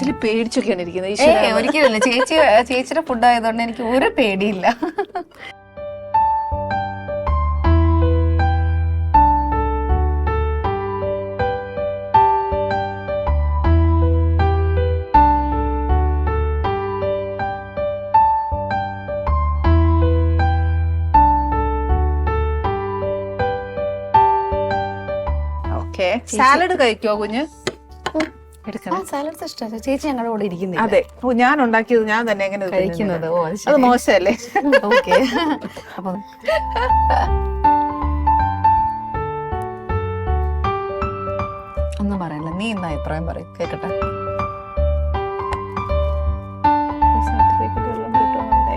Actually പേടിച്ചൊക്കെയാണ് ഇരിക്കുന്നത്. ഒരിക്കലും ചേച്ചിയുടെ ഫുഡ് ആയതുകൊണ്ട് എനിക്ക് ഒരു പേടിയില്ല. സാലഡ് കഴിക്കോ കുഞ്ഞ്? സാലഡ്സ് ഇഷ്ടമാണ്. ചേച്ചി ഞങ്ങളുടെ കൂടെ ഇരിക്കുന്നത്. അതെ, ഞാൻ ഉണ്ടാക്കിയത് ഞാൻ തന്നെ എങ്ങനെ കഴിക്കുന്നത്. അത് മോശമല്ലേ? ഓക്കെ. അപ്പൊ ഒന്നും പറയല്ല, നീ ഇന്ന് അഭിപ്രായം പറയും, കേക്കട്ടെ.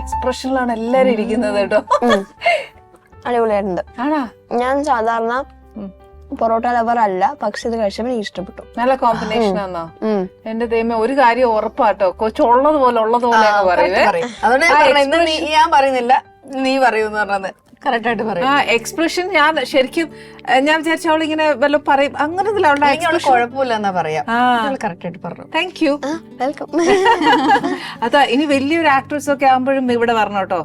എക്സ്പ്രഷനിലാണ് എല്ലാരും ഇരിക്കുന്നത് കേട്ടോ. അടിപൊളിയായിട്ടുണ്ട്. ആണോ? ഞാൻ സാധാരണ പൊറോട്ട ലവർ അല്ല, പക്ഷെ ഇത് കഴിച്ചപ്പോൾ എനിക്ക് ഇഷ്ടപ്പെട്ടു. നല്ല കോമ്പിനേഷൻ ആണോ? എന്റെ ദൈവമേ, ഒരു കാര്യം ഉറപ്പാട്ടോ, കൊച്ചുള്ളത് പോലെ പറയുവേ. അതുകൊണ്ട് ഞാൻ പറയുന്നില്ല, നീ പറയൂന്ന് പറഞ്ഞത് കറക്റ്റ് ആയിട്ട് പറയും. എക്സ്പ്രഷൻ ഞാൻ ശരിക്കും ഞാൻ വിചാരിച്ച അവളിങ്ങനെ വല്ല പറയും, അങ്ങനെ കുഴപ്പമില്ല എന്നാ പറയാ. കറക്റ്റ് ആയിട്ട് പറഞ്ഞു. Thank you, welcome. അതാ ഇനി വലിയൊരു ആക്ട്രസ് ഒക്കെ ആകുമ്പോഴും ഇവിടെ വരണം കേട്ടോ.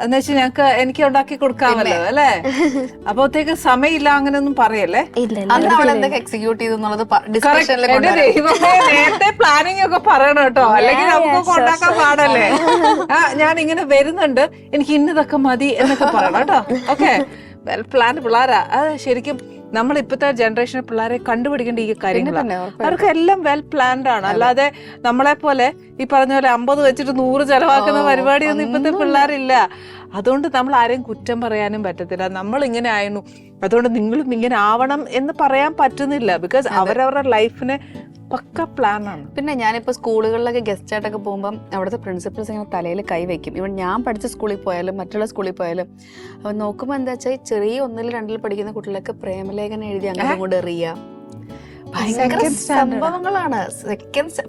എന്ന് വെച്ചാൽ എനിക്ക് ഉണ്ടാക്കി കൊടുക്കാമല്ലോ അല്ലേ? അപ്പോഴത്തേക്ക് സമയമില്ല അങ്ങനെയൊന്നും പറയല്ലേ. എക്സിക്യൂട്ട് ചെയ്തെന്നുള്ളത് നേരത്തെ പ്ലാനിങ് ഒക്കെ പറയണം കേട്ടോ, അല്ലെങ്കിൽ നമുക്കൊക്കെ ഉണ്ടാക്കാൻ പാടല്ലേ. ഞാൻ ഇങ്ങനെ വരുന്നുണ്ട്, എനിക്ക് ഇന്നതൊക്കെ മതി എന്നൊക്കെ പറയണം കേട്ടോ. ഓക്കെ, വെൽ പ്ലാൻഡ് പിള്ളേരാ. അത് ശരിക്കും നമ്മൾ ഇപ്പോഴത്തെ ജനറേഷൻ പിള്ളേരെ കണ്ടുപിടിക്കേണ്ട ഈ കാര്യങ്ങളാണ്. അവർക്ക് എല്ലാം വെൽ പ്ലാൻഡ് ആണ്. അല്ലാതെ നമ്മളെ പോലെ ഈ പറഞ്ഞ പോലെ 50 വെച്ചിട്ട് 100 ചെലവാക്കുന്ന പരിപാടിയൊന്നും ഇപ്പോഴത്തെ പിള്ളേരില്ല. അതുകൊണ്ട് നമ്മൾ ആരെയും കുറ്റം പറയാനും പറ്റത്തില്ല. നമ്മൾ ഇങ്ങനെ ആയിരുന്നു, അതുകൊണ്ട് നിങ്ങളും ഇങ്ങനെ ആവണം എന്ന് പറയാൻ പറ്റുന്നില്ല. ബിക്കോസ് അവരവരുടെ ലൈഫിനെ പക്ക പ്ലാൻ ആണ്. പിന്നെ ഞാനിപ്പോ സ്കൂളുകളിലൊക്കെ ഗസ്റ്റ് ആയിട്ടൊക്കെ പോകുമ്പോൾ അവിടുത്തെ പ്രിൻസിപ്പൽസ് ഇങ്ങനെ തലയിൽ കൈവയ്ക്കും. ഇവിടെ ഞാൻ പഠിച്ച സ്കൂളിൽ പോയാലും മറ്റുള്ള സ്കൂളിൽ പോയാലും അപ്പൊ നോക്കുമ്പോ എന്താ വെച്ചാൽ ചെറിയ 1, 2 പഠിക്കുന്ന കുട്ടികളൊക്കെ പ്രേമലേഖനം എഴുതി അങ്ങനെ കൊണ്ട് എറിയ ഭയങ്കര സംഭവങ്ങളാണ്.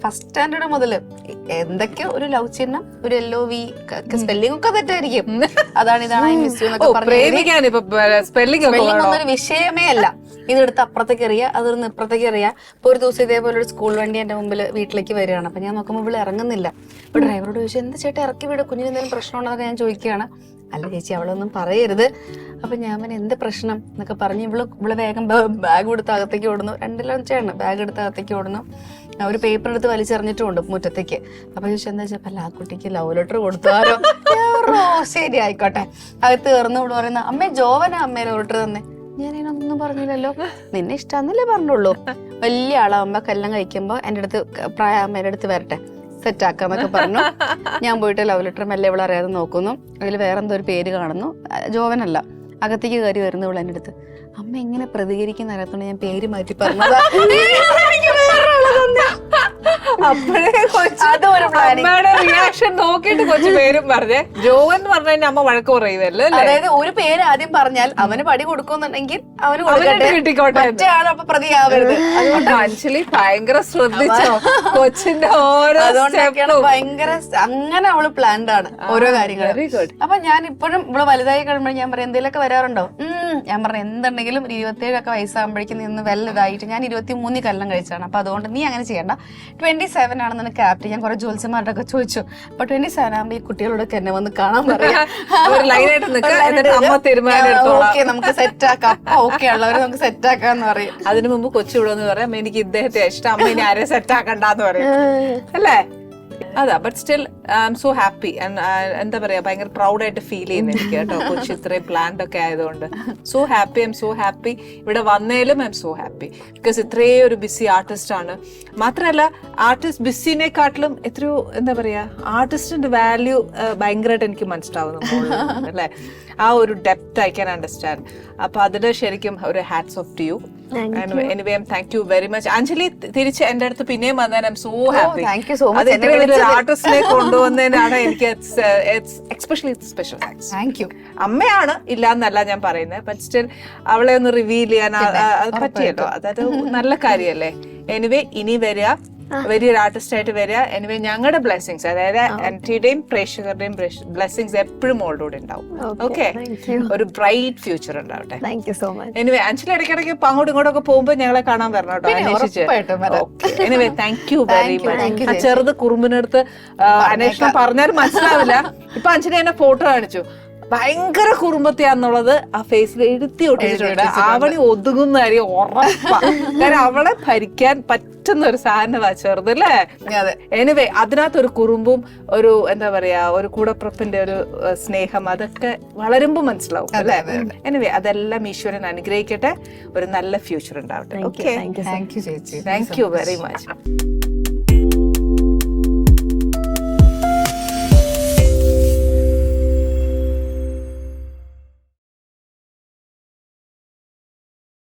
ഫസ്റ്റ് സ്റ്റാൻഡേർഡ് മുതല് എന്തൊക്കെ ഒരു ലവ് ചിഹ്നം, ഒരു LOV, സ്പെല്ലിംഗ് ഒക്കെ തെറ്റായിരിക്കും. അതാണ് സ്പെല്ലിംഗ് ഒന്നും ഒരു വിഷയമേ അല്ല. ഇതെടുത്ത് അപ്പുറത്തേക്ക് എറിയ, അതൊന്ന് ഇപ്പുറത്തേക്ക് എറിയ. ഇപ്പൊ ഒരു ദിവസം ഇതേപോലെ ഒരു സ്കൂൾ വണ്ടി എന്റെ മുമ്പിൽ വീട്ടിലേക്ക് വരികയാണ്. അപ്പൊ ഞാൻ നോക്കുമ്പോൾ ഇവിടെ ഇറങ്ങുന്നില്ല. അപ്പൊ ഡ്രൈവറോട് ചോദിച്ചു, എന്താ ചേട്ടാ ഇറക്കി വിടും, കുഞ്ഞിന് എന്തെങ്കിലും പ്രശ്നമുണ്ടെന്നൊക്കെ ഞാൻ ചോദിക്കുകയാണ്. അല്ല ചേച്ചി, അവളൊന്നും പറയരുത്. അപ്പൊ ഞാൻ എന്ത് പ്രശ്നം എന്നൊക്കെ പറഞ്ഞ് ഇവള് വേഗം ബാഗ് എടുത്ത് അകത്തേക്ക് ഓടുന്നു. 2 ലഞ്ചാണ്, ബാഗ് എടുത്ത് അകത്തേക്ക് ഓടുന്നു. ഒരു പേപ്പർ എടുത്ത് വലിച്ചെറിഞ്ഞിട്ടുണ്ട് മുറ്റത്തേക്ക്. അപ്പൊ ചോദിച്ചു, എന്താ വെച്ചാൽ അല്ല ആ കുട്ടിക്ക് ലവ് ലെറ്റർ കൊടുത്താരോ. ശരി ആയിക്കോട്ടെ. അകത്ത് കയറുന്നു. ഇവിടെ പറയുന്ന അമ്മേ ജോവനാ അമ്മേ ലവ് ലെറ്റർ തന്നെ. ഞാനതിനൊന്നും പറഞ്ഞില്ലല്ലോ, നിന്നെ ഇഷ്ടാന്നല്ലേ പറഞ്ഞുള്ളൂ. വലിയ ആളാവുമ്പോ കല്യാണം കഴിക്കുമ്പോ എന്റെ അടുത്ത് അമ്മേന്റെ അടുത്ത് വരട്ടെ, സെറ്റ് ആക്കാന്നൊക്കെ പറഞ്ഞു. ഞാൻ പോയിട്ട് ലവ് ലെറ്റർ മെല്ലെ ഇവിടെ അറിയാതെ നോക്കുന്നു. അതിൽ വേറെന്തോ ഒരു പേര് കാണുന്നു, ജോവനല്ല. അകത്തേക്ക് കയറി വരുന്നു ഇവിടെ എൻ്റെ അടുത്ത്. അമ്മ എങ്ങനെ പ്രതികരിക്കുന്ന അറിയാത്തോണ്ട് ഞാൻ പേര് മാറ്റി പറഞ്ഞത്. റിയാക്ഷൻ നോക്കിയിട്ട് കൊച്ചു പേരും പറഞ്ഞേ ജോവൻ എന്ന് പറഞ്ഞ അമ്മ വഴക്ക് പറയുമല്ലോ. അതായത് ഒരു പേര് ആദ്യം പറഞ്ഞാൽ അവന് പടി കൊടുക്കുന്നുണ്ടെങ്കിൽ അവന് കിട്ടിക്കോട്ടെ, അപ്പൊ പ്രതിയാവരുത്. അതുകൊണ്ട് ആക്ച്വലി ഭയങ്കര ശ്രദ്ധിച്ചോ കൊച്ചിന്റെ ഓരോ ഭയങ്കര അങ്ങനെ അവള് പ്ലാൻഡ് ആണ് ഓരോ കാര്യങ്ങളും. അപ്പൊ ഞാൻ ഇപ്പോഴും ഇവള് വലുതായി കഴിയുമ്പോൾ ഞാൻ പറയാം എന്തെങ്കിലുമൊക്കെ വരാറുണ്ടോ? ഞാൻ പറഞ്ഞു എന്തുണ്ടെങ്കിലും 27 വയസ്സാകുമ്പോഴേക്കും നിന്ന് വലുതായിട്ട് ഞാൻ 23 കല്യാണം കഴിച്ചാണ്. അപ്പൊ അതുകൊണ്ട് നീ അങ്ങനെ ചെയ്യണ്ട. 27 ആണെന്ന് ക്യാപ്റ്റൻ ഞാൻ കുറെ ജോത്സ്യന്മാരുടെ ഒക്കെ ചോദിച്ചു. അപ്പൊ 27 ആകുമ്പോ ഈ കുട്ടികളോടൊക്കെ എന്നെ വന്ന് കാണാൻ പറയാം, നമുക്ക് സെറ്റ് ആക്കാം, ഓക്കെ ഉള്ളവരെ നമുക്ക് സെറ്റ് ആക്കാന്ന് പറയും. അതിനു മുമ്പ് കൊച്ചു വിടുമെന്ന് പറയാം, എനിക്ക് ഇദ്ദേഹത്തെ ഇഷ്ടം, അമ്മ ഇനി ആരെയും സെറ്റ് ആക്കണ്ടെന്ന് പറയും അല്ലേ? അതാ. But still I M so happy. എന്താ പറയാ, ഭയങ്കര പ്രൗഡായിട്ട് ഫീൽ ചെയ്യുന്നു എനിക്ക് കേട്ടോ, കൊച്ചു ഇത്രയും പ്ലാൻഡ് ഒക്കെ ആയതുകൊണ്ട്. So happy, I M so happy. ഇവിടെ വന്നേലും I M so happy. Because ഇത്രയും ഒരു ബിസി ആർട്ടിസ്റ്റ് ആണ്. മാത്രമല്ല ആർട്ടിസ്റ്റ് ബിസിനെക്കാട്ടിലും എത്രയോ എന്താ പറയാ ആർട്ടിസ്റ്റിന്റെ വാല്യൂ ഭയങ്കരമായിട്ട് എനിക്ക് മനസ്സിലാവുന്നു അല്ലേ? ആ ഒരു ഡെപ്ത് ഐ ക്യാൻ അണ്ടർസ്റ്റാൻഡ്. അപ്പൊ അതില് ശരിക്കും ഒരു hats off to you. Anyway thank you very much. Anjali തിരിച്ച് എന്റെ അടുത്ത് പിന്നെയും വന്നാൽ ഐ എം സോ ഹാപ്പി. ആർട്ടിസ്റ്റിനെ കൊണ്ടുവന്നതിനാണ് എനിക്ക് especially special thanks. Thank you. അമ്മയാണ് ഇല്ലാന്നല്ല ഞാൻ പറയുന്നത്, ബട്ട് സ്റ്റിൽ അവളെ ഒന്ന് റിവീൽ ചെയ്യാൻ അത് പറ്റിയല്ലോ, അതൊരു നല്ല കാര്യല്ലേ. എനിവേ ഇനി വരിക, വലിയൊരു ആർട്ടിസ്റ്റ് ആയിട്ട് വരിക. എനിവേ ഞങ്ങളുടെ ബ്ലെസ്സിങ്സ്, അതായത് ആന്റിയുടെയും പ്രേക്ഷകരുടെയും ബ്ലെസ്സിങ്സ് എപ്പോഴും മോളുടെ കൂടെ ഉണ്ടാവും. ഓക്കെ, ഒരു ബ്രൈറ്റ് ഫ്യൂച്ചർ ഉണ്ടാവട്ടെ. Thank you so much. Anyway Anjali ഇടയ്ക്കിടയ്ക്ക് അങ്ങോട്ടും ഇങ്ങോട്ടും ഒക്കെ പോകുമ്പോ ഞങ്ങളെ കാണാൻ വരണം കേട്ടോ, അന്വേഷിച്ച്. Anyway thank you very much. ആ ചെറുത് കുറുമ്പിനടുത്ത് അന്വേഷണം പറഞ്ഞാലും മനസ്സിലാവില്ല. ഇപ്പൊ അഞ്ജലി എന്നെ ഫോട്ടോ കാണിച്ചു, ഭയങ്കര കുറുമ്പത്തിയാന്നുള്ളത് ആ ഫേസിൽ എഴുതി ഒട്ടിച്ചിട്ടുണ്ട്. അവളി ഒതുങ്ങുന്ന കാര്യം ഉറപ്പാ. കാരണം അവളെ ഭരിക്കാൻ പറ്റുന്ന ഒരു സാധനമാ ചെറുത്, അല്ലേ? എനിവേ അതിനകത്തൊരു കുറുമ്പും ഒരു എന്താ പറയാ ഒരു കൂടപ്പുറപ്പിന്റെ ഒരു സ്നേഹം അതൊക്കെ വളരുമ്പോ മനസ്സിലാവും, അല്ലേ? എനിവേ അതെല്ലാം ഈശ്വരൻ അനുഗ്രഹിക്കട്ടെ, ഒരു നല്ല ഫ്യൂച്ചർ ഉണ്ടാവട്ടെ. ഓക്കെ, താങ്ക് യു ചേച്ചി. Thank you very much.